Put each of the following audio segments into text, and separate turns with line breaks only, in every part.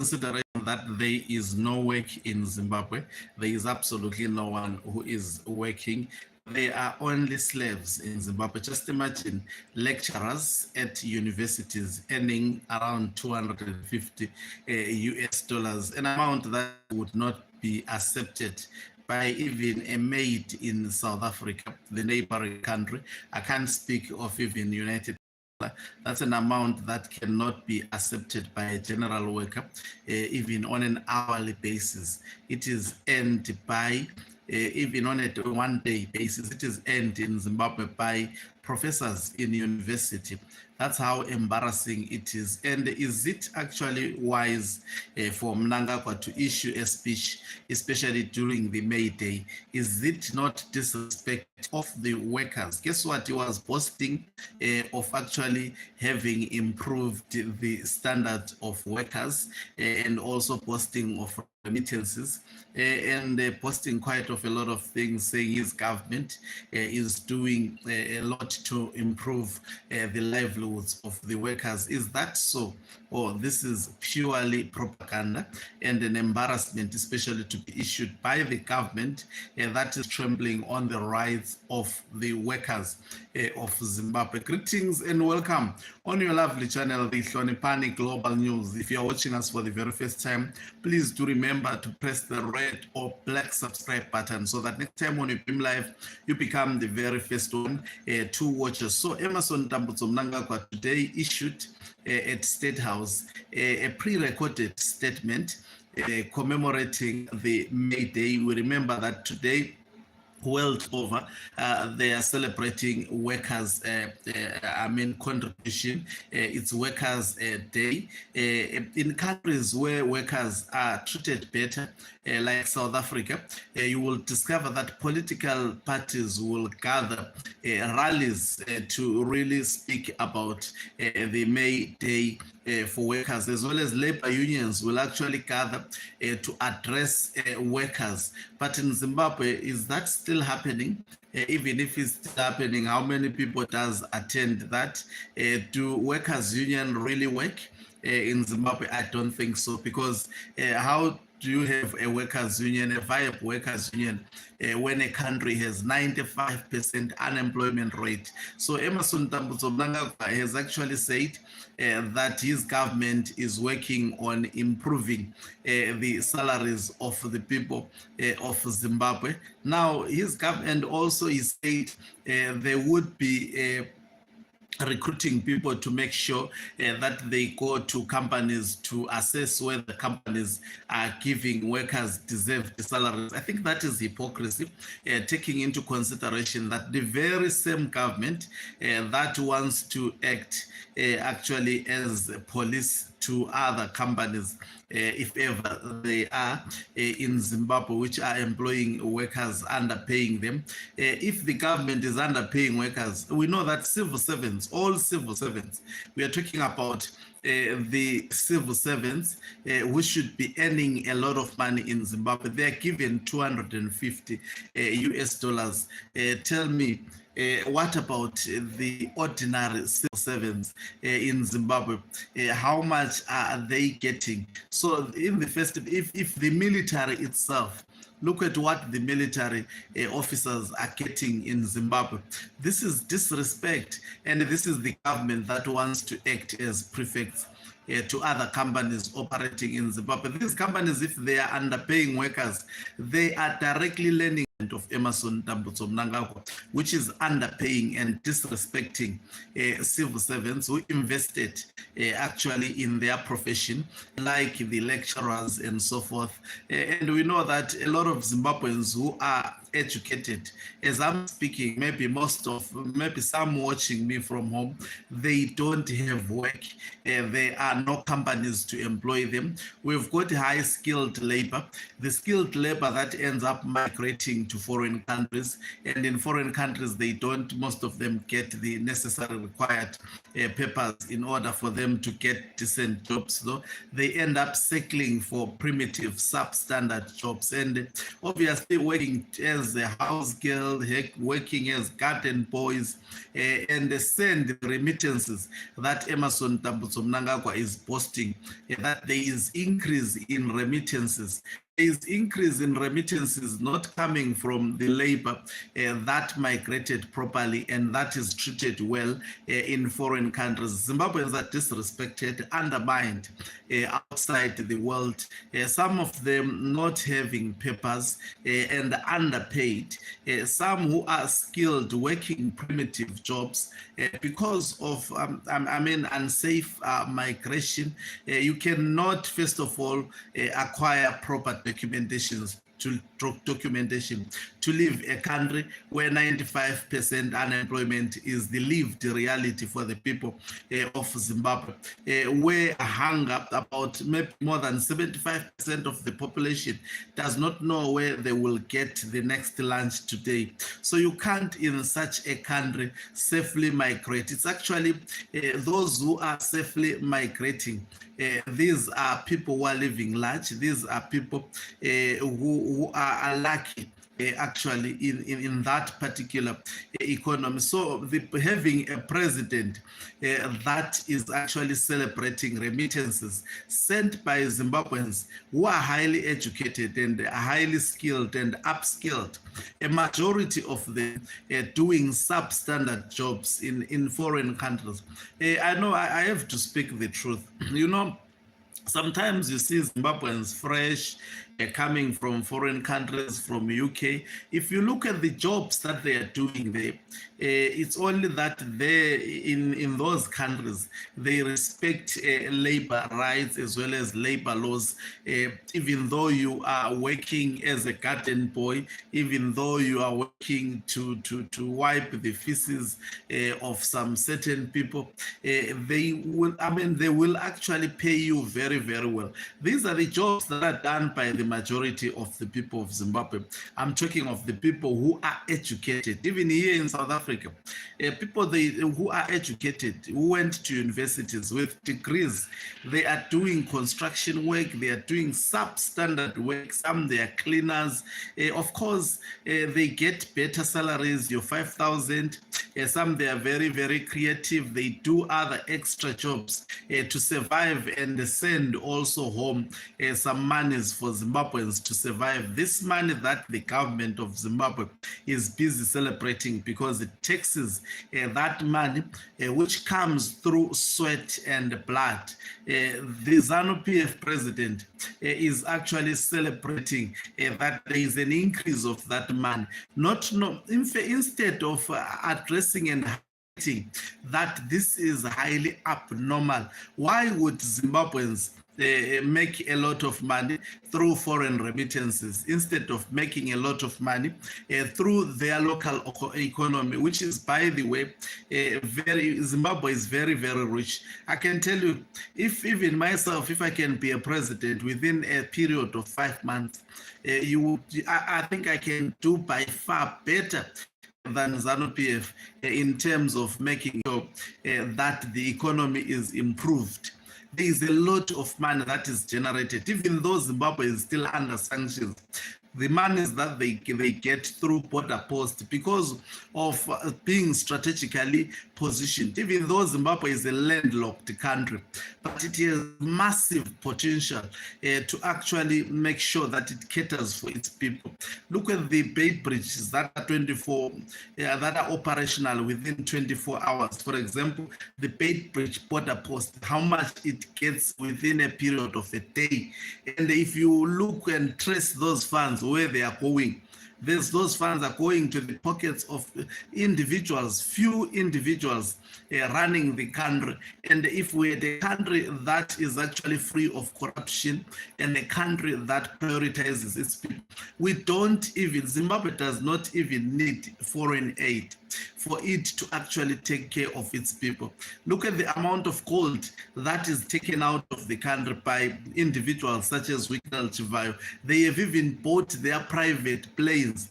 consideration that there is no work in Zimbabwe. There is absolutely no one who is working. There are only slaves in Zimbabwe. Just imagine lecturers at universities earning around 250 US dollars, an amount that would not be accepted by even a maid in South Africa, the neighboring country. I can't speak of even United. That's an amount that cannot be accepted by a general worker, even on an hourly basis. It is earned by, even on a one-day basis, it is earned in Zimbabwe by professors in university. That's how embarrassing it is. And is it actually wise for Mnangagwa to issue a speech, especially during the May Day? Is it not disrespect of the workers? Guess what? He was boasting of actually having improved the standard of workers and also boasting of remittances and posting quite of a lot of things, saying his government is doing a lot to improve the livelihoods of the workers. Is that so? Or this is purely propaganda and an embarrassment, especially to be issued by the government that is trembling on the rights of the workers of Zimbabwe? Greetings and welcome on your lovely channel, the Hlonipani Global News. If you are watching us for the very first time, please do remember to press the red or black subscribe button so that next time when you beam live, you become the very first one to watch us. So Emmerson Tambutso Mnangagwa today issued at State House a pre-recorded statement commemorating the May Day. We remember that today, world over, they are celebrating workers' contribution. It's Workers' Day. In countries where workers are treated better, like South Africa, you will discover that political parties will gather rallies to really speak about the May Day for workers, as well as labor unions will actually gather to address workers. But in Zimbabwe, is that still happening? Even if it's still happening, how many people does attend that? Do workers' union really work in Zimbabwe? I don't think so, because how do you have a workers' union, a viable workers' union, when a country has 95% unemployment rate? So Emmerson Tambutso Mnangagwa has actually said that his government is working on improving the salaries of the people of Zimbabwe. Now, his government also is said there would be recruiting people to make sure that they go to companies to assess whether the companies are giving workers deserved salaries. I think that is hypocrisy, taking into consideration that the very same government that wants to act actually as police to other companies, if ever they are in Zimbabwe, which are employing workers, underpaying them. If the government is underpaying workers, we know that civil servants, all civil servants, we are talking about the civil servants who should be earning a lot of money in Zimbabwe, they are given 250 US dollars. Tell me, what about the ordinary civil servants in Zimbabwe? How much are they getting? So in the first, if the military itself, look at what the military officers are getting in Zimbabwe. This is disrespect, and this is the government that wants to act as prefects to other companies operating in Zimbabwe. These companies, if they are underpaying workers, they are directly learning of Emmerson Tambutso Mnangagwa, which is underpaying and disrespecting civil servants who invested actually in their profession, like the lecturers and so forth. And we know that a lot of Zimbabweans who are educated, as I'm speaking, maybe some watching me from home, they don't have work. There are no companies to employ them. We've got high skilled labor, the skilled labor that ends up migrating to foreign countries, and in foreign countries most of them get the necessary required papers in order for them to get decent jobs. So they end up settling for primitive substandard jobs, and obviously working as as a house girl, working as garden boys, and send remittances that Emerson Mnangagwa is boasting, that there is increase in remittances. Is increase in remittances not coming from the labor that migrated properly and that is treated well in foreign countries. Zimbabweans are disrespected, undermined outside the world, some of them not having papers and underpaid, some who are skilled working primitive jobs because of unsafe migration. You cannot, first of all, acquire proper documentations to leave a country where 95% unemployment is the lived reality for the people of Zimbabwe, where hunger, about maybe more than 75% of the population does not know where they will get the next lunch today. So you can't in such a country safely migrate. It's actually those who are safely migrating. These are people who are living large. These are people who are lucky actually in that particular economy. So having a president that is actually celebrating remittances sent by Zimbabweans who are highly educated and highly skilled and upskilled, a majority of them doing substandard jobs in foreign countries. I know I have to speak the truth. You know, sometimes you see Zimbabweans fresh, coming from foreign countries, from UK. If you look at the jobs that they are doing there, it's only that they in those countries they respect labor rights as well as labor laws. Even though you are working as a garden boy, even though you are working to wipe the feces of some certain people, they will actually pay you very, very well. These are the jobs that are done by the majority of the people of Zimbabwe. I'm talking of the people who are educated. Even here in South Africa, people who are educated, who went to universities with degrees, they are doing construction work, they are doing substandard work, some they are cleaners. Of course, they get better salaries, your 5,000. Some they are very, very creative. They do other extra jobs to survive and send also home some monies for Zimbabweans to survive. This money that the government of Zimbabwe is busy celebrating because it taxes that money which comes through sweat and blood. The ZANU-PF president is actually celebrating that there is an increase of that money. Instead of addressing and that this is highly abnormal, why would Zimbabweans make a lot of money through foreign remittances instead of making a lot of money through their local economy, which is, by the way, Zimbabwe is very, very rich. I can tell you, if even myself, if I can be a president within a period of 5 months, I think I can do by far better than ZANU-PF in terms of making sure that the economy is improved. There is a lot of money that is generated, even though Zimbabwe is still under sanctions. The monies that they get through border post because of being strategically positioned, even though Zimbabwe is a landlocked country, but it has massive potential to actually make sure that it caters for its people. Look at the Bait bridges that are that are operational within 24 hours. For example, the Bait bridge border post, how much it gets within a period of a day. And if you look and trace those funds where they are going, those funds are going to the pockets of individuals, few individuals running the country. And if we're the country that is actually free of corruption and a country that prioritizes its people, Zimbabwe does not even need foreign aid for it to actually take care of its people. Look at the amount of gold that is taken out of the country by individuals such as Wicknell Chivayo. They have even bought their private planes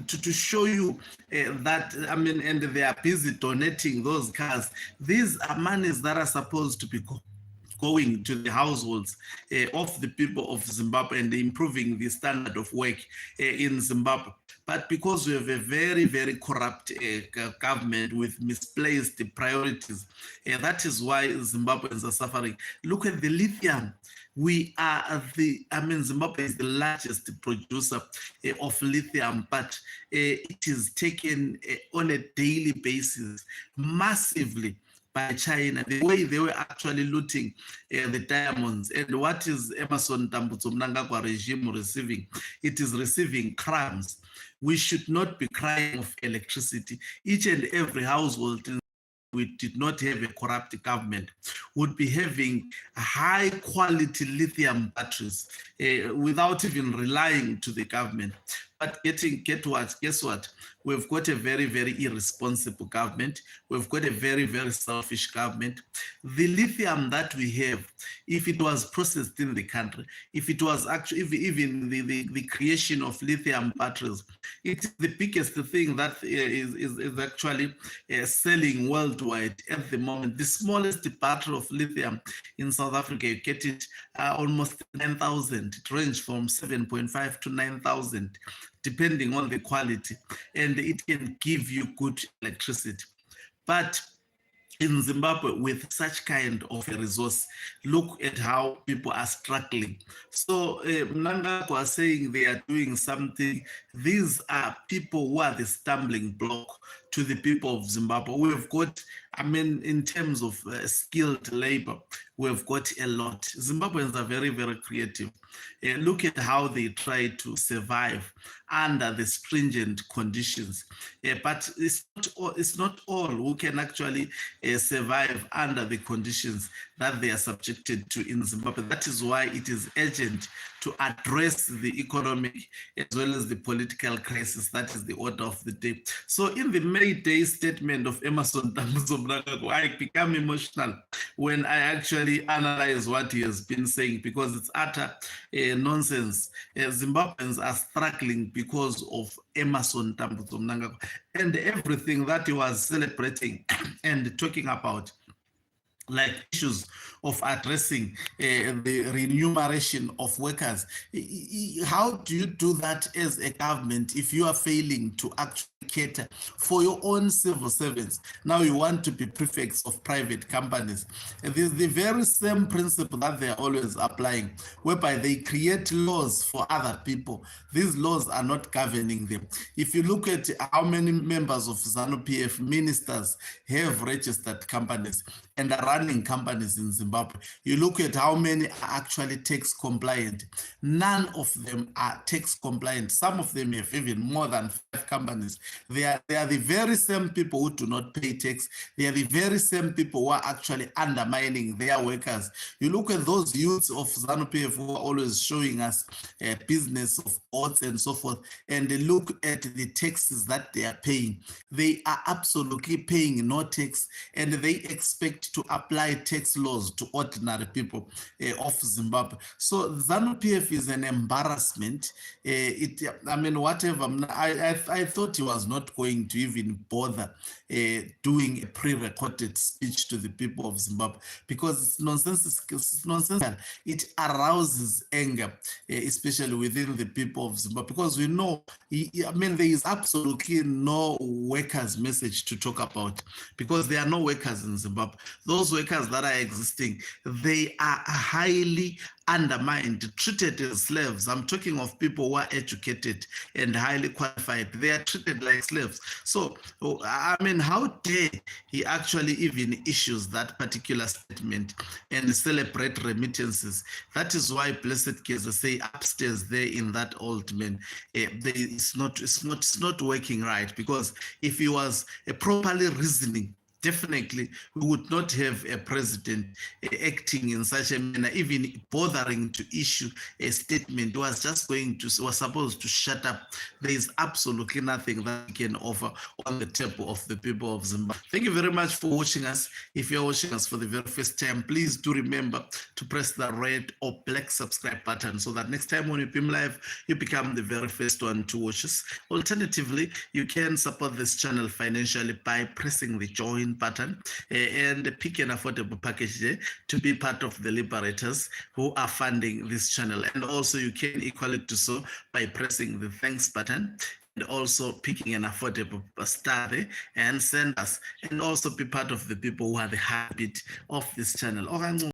to show you that, and they are busy donating those cars. These are monies that are supposed to be going to the households of the people of Zimbabwe and improving the standard of work in Zimbabwe. But because we have a very, very corrupt government with misplaced priorities, that is why Zimbabweans are suffering. Look at the lithium. Zimbabwe is the largest producer of lithium, but it is taken on a daily basis massively by China, the way they were actually looting the diamonds. And what is Emerson Mnangagwa regime receiving? It is receiving crumbs. We should not be crying of electricity. Each and every household, we did not have a corrupt government, would be having high quality lithium batteries without even relying to the government. But guess what? We've got a very, very irresponsible government. We've got a very, very selfish government. The lithium that we have, if it was processed in the country, if it was actually even the creation of lithium batteries, it's the biggest thing that is actually selling worldwide at the moment. The smallest battery of lithium in South Africa, you get it almost 9,000. It ranges from 7.5 to 9,000. Depending on the quality, and it can give you good electricity. But in Zimbabwe, with such kind of a resource, look at how people are struggling. So Mnangagwa was saying they are doing something. These are people who are the stumbling block to the people of Zimbabwe. We've got, in terms of skilled labor, we've got a lot. Zimbabweans are very, very creative. Look at how they try to survive under the stringent conditions. But it's not all who can actually survive under the conditions that they are subjected to in Zimbabwe. That is why it is urgent to address the economic as well as the political crisis. That is the order of the day. So in the May Day statement of Emerson Mnangagwa, I become emotional when I actually analyze what he has been saying, because it's utter nonsense. Zimbabweans are struggling because of Emerson Mnangagwa and everything that he was celebrating and talking about, like issues of addressing the remuneration of workers. How do you do that as a government if you are failing to actually cater for your own civil servants? Now you want to be prefects of private companies. And this is the very same principle that they are always applying, whereby they create laws for other people. These laws are not governing them. If you look at how many members of ZANU-PF ministers have registered companies and are running companies in Zimbabwe, you look at how many are actually tax compliant. None of them are tax compliant. Some of them have even more than 5 companies. They are the very same people who do not pay tax. They are the very same people who are actually undermining their workers. You look at those youths of ZANU-PF who are always showing us a business of boats and so forth, and they look at the taxes that they are paying. They are absolutely paying no tax, and they expect to apply tax laws to ordinary people of Zimbabwe. So ZANU-PF is an embarrassment. Whatever. I thought he was not going to even bother doing a pre-recorded speech to the people of Zimbabwe, because it's nonsensical. It arouses anger, especially within the people of Zimbabwe, because we know, there is absolutely no workers' message to talk about, because there are no workers in Zimbabwe. Those workers that are existing, they are highly undermined, treated as slaves. I'm talking of people who are educated and highly qualified. They are treated like slaves. So, how dare he actually even issues that particular statement and celebrate remittances? That is why Blessed Keza say upstairs there in that old man, it's not working right, because if he was properly reasoning, definitely we would not have a president acting in such a manner, even bothering to issue a statement. Was supposed to shut up. There is absolutely nothing that we can offer on the table of the people of Zimbabwe. Thank you very much for watching us. If you're watching us for the very first time, please do remember to press the red or black subscribe button, so that next time when we beam live, you become the very first one to watch us. Alternatively, you can support this channel financially by pressing the join green button and pick an affordable package there to be part of the liberators who are funding this channel. And also you can equally do so by pressing the thanks button and also picking an affordable star there and send us, and also be part of the people who are the heartbeat of this channel.